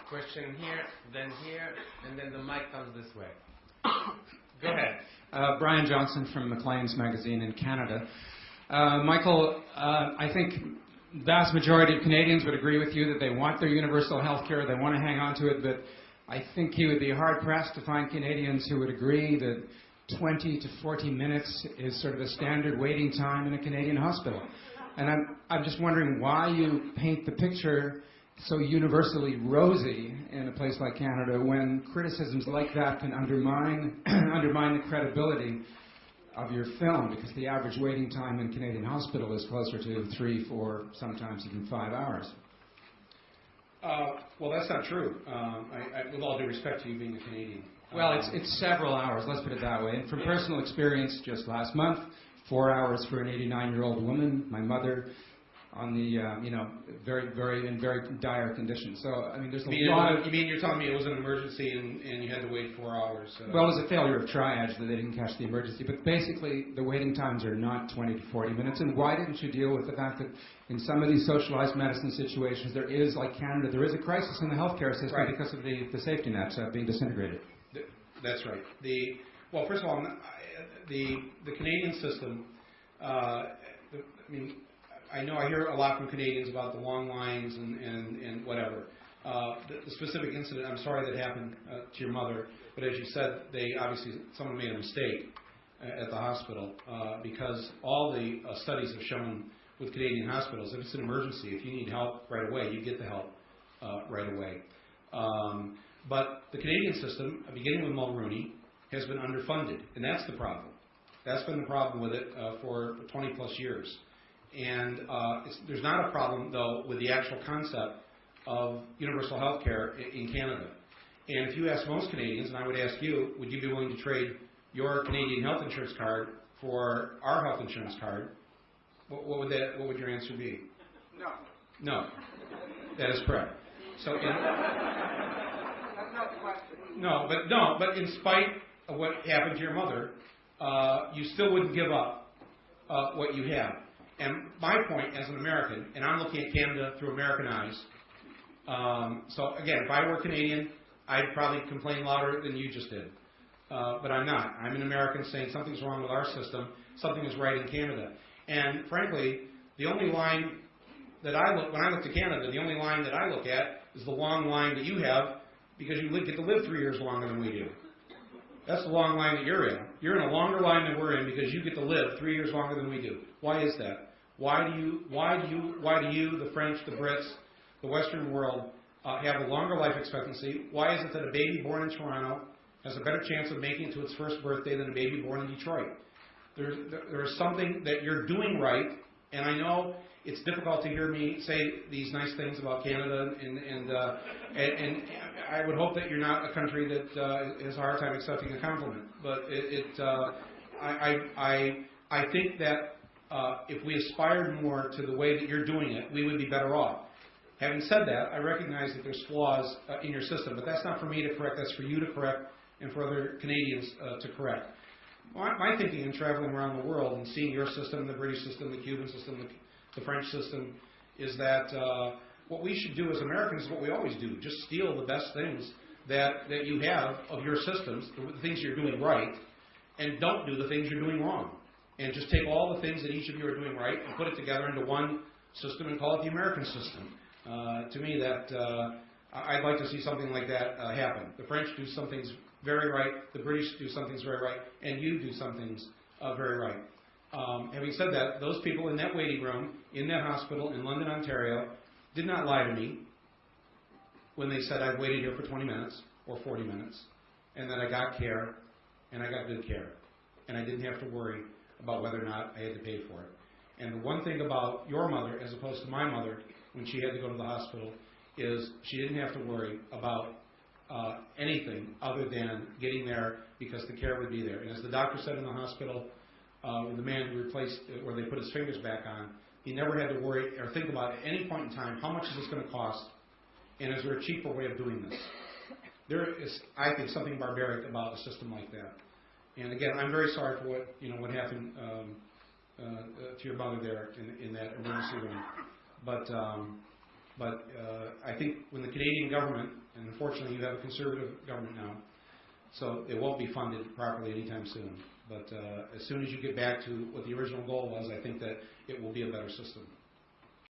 Question here, and then the mic comes this way. Go ahead. Brian Johnson from Maclean's magazine in Canada. Michael, I think vast majority of Canadians would agree with you that they want their universal health care, they want to hang on to it, but I think you would be hard-pressed to find Canadians who would agree that 20 to 40 minutes is sort of a standard waiting time in a Canadian hospital. And I'm just wondering why you paint the picture so universally rosy in a place like Canada when criticisms like that can undermine the credibility of your film, because the average waiting time in Canadian hospital is closer to 3, 4, sometimes even 5 hours. Well, that's not true. With all due respect to you being a Canadian. Well, it's several hours, let's put it that way. And from personal experience, just last month, 4 hours for an 89-year-old woman, my mother, on the, very dire condition. So, I mean, there's a lot of... You mean you're telling me it was an emergency and you had to wait 4 hours? Well, it was a failure of triage that they didn't catch the emergency. But basically, the waiting times are not 20 to 40 minutes. And why didn't you deal with the fact that in some of these socialized medicine situations, there is, like Canada, there is a crisis in the healthcare system because of the safety nets being disintegrated? That's right. Well, first of all, the Canadian system, I know I hear a lot from Canadians about the long lines and whatever. The specific incident, I'm sorry that happened to your mother, but as you said, someone made a mistake at the hospital because all the studies have shown with Canadian hospitals, if it's an emergency, if you need help right away, you get the help right away. But the Canadian system, beginning with Mulroney, has been underfunded, and that's the problem. That's been the problem with it for 20 plus years. And there's not a problem, though, with the actual concept of universal health care in Canada. And if you ask most Canadians, and I would ask you, would you be willing to trade your Canadian health insurance card for our health insurance card? What would your answer be? No. No. That is correct. So That's not the question. No, but in spite of what happened to your mother, you still wouldn't give up what you have. And my point as an American, and I'm looking at Canada through American eyes, so again, if I were Canadian, I'd probably complain louder than you just did. But I'm not. I'm an American saying something's wrong with our system, something is right in Canada. And frankly, the only line that when I look to Canada, the only line that I look at is the long line that you have because you get to live 3 years longer than we do. That's the long line that you're in. You're in a longer line than we're in because you get to live 3 years longer than we do. Why is that? Why do you, the French, the Brits, the Western world have a longer life expectancy? Why is it that a baby born in Toronto has a better chance of making it to its first birthday than a baby born in Detroit? There is something that you're doing right, and I know it's difficult to hear me say these nice things about Canada, and I would hope that you're not a country that has a hard time accepting a compliment. But I think that if we aspired more to the way that you're doing it, we would be better off. Having said that, I recognize that there's flaws in your system, but that's not for me to correct. That's for you to correct and for other Canadians to correct. My thinking in traveling around the world and seeing your system, the British system, the Cuban system, the French system, is that what we should do as Americans is what we always do. Just steal the best things that you have of your systems, the things you're doing right, and don't do the things you're doing wrong. And just take all the things that each of you are doing right and put it together into one system and call it the American system. To me, I'd like to see something like that happen. The French do some things very right, the British do some things very right, and you do some things very right. Having said that, those people in that waiting room, in that hospital in London, Ontario, did not lie to me when they said I've waited here for 20 minutes or 40 minutes, and that I got care, and I got good care, and I didn't have to worry about whether or not I had to pay for it. And the one thing about your mother, as opposed to my mother, when she had to go to the hospital, is she didn't have to worry about anything other than getting there because the care would be there. And as the doctor said in the hospital, when the man replaced, where they put his fingers back on, he never had to worry or think about at any point in time, how much is this going to cost, and is there a cheaper way of doing this? There is, I think, something barbaric about a system like that. And again, I'm very sorry for what happened to your mother there in that emergency room. But But I think when the Canadian government, and unfortunately you have a conservative government now, so it won't be funded properly anytime soon. But as soon as you get back to what the original goal was, I think that it will be a better system.